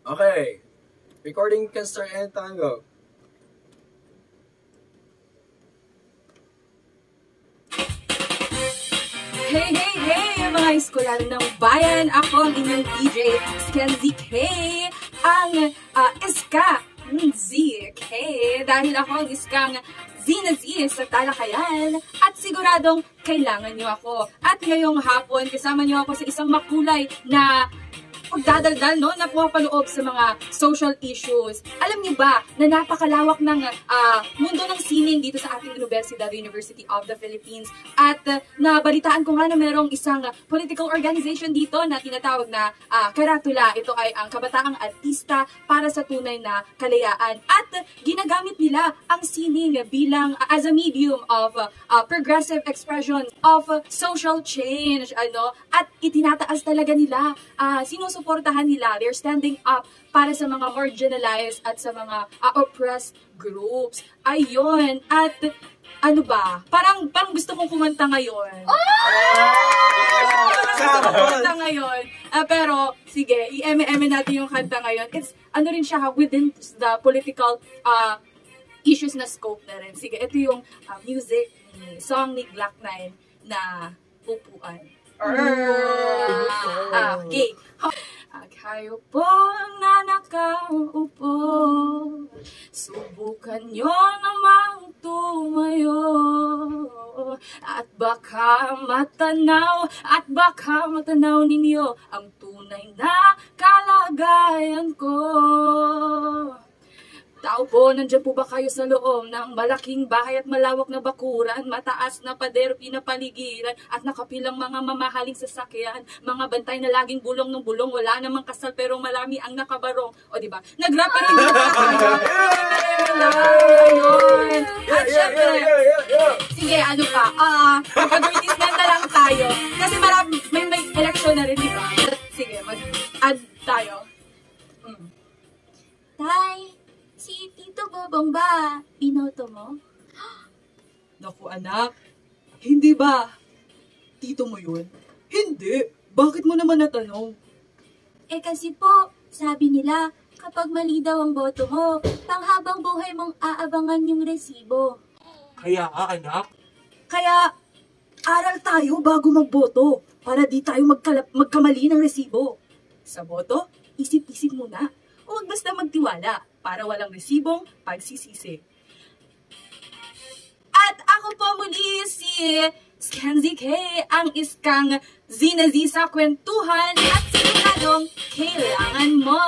Okay. Recording can start anytime, go. Hey, mga eskwelano ng bayan! Ako ang inyong DJ, Skenzy K, ang iska Z K, dahil ako ang iskang Z na Z sa talakayan at siguradong kailangan niyo ako. At ngayong hapon, kasama niyo ako sa isang makulay na pagdadaldal, no, na pumapaloob sa mga social issues. Alam niyo ba na napakalawak ng mundo ng sining dito sa ating Universidad, University of the Philippines, at nabalitaan ko nga na merong isang political organization dito na tinatawag na Karatula. Ito ay ang Kabataang Artista para sa Tunay na Kalayaan, at ginagamit nila ang sining bilang as a medium of progressive expression of social change, at itinataas talaga nila, sinusuportahan nila, they're standing up para sa mga marginalized at sa mga oppressed groups. Ayun, at ano ba? Parang gusto kong kumanta ngayon. Pero, sige, i-eme natin yung kanta ngayon. It's, rin siya, within the political issues na scope na rin. Sige, ito yung music, song ni Glock9 na Upuan. Okay. Kayo po na nakaupo, subukan nyo namang tumayo, at baka matanaw ninyo ang tunay na kalagayan ko. Tao po, nandyan po ba kayo sa loob ng malaking bahay at malawak na bakuran, mataas na pader, pinapaligiran, at nakapilang mga mamahaling sasakyan, mga bantay na laging bulong ng bulong, wala namang kasal pero marami ang nakabarong. O diba? Nag-rap pa rin ayun. At syempre, sige, ano pa, mag-advertisement na lang tayo. Kasi may election na rin, diba? Sige, mag-add tayo. Tay, si Tito Bobong ba, binoto mo? Naku anak, hindi ba? Tito mo yun? Hindi. Bakit mo naman natanong? Kasi po, sabi nila, kapag mali daw ang boto mo, panghabang buhay mong aabangan yung resibo. Kaya anak? Kaya aral tayo bago magboto para di tayo magkamali ng resibo. Sa boto, isip-isip muna. Huwag basta magtiwala para walang resibong pagsisisi. At ako po muli si Skenzy K, ang iskang Z na Z sa kwentuhan, at siguradong kailangan mo.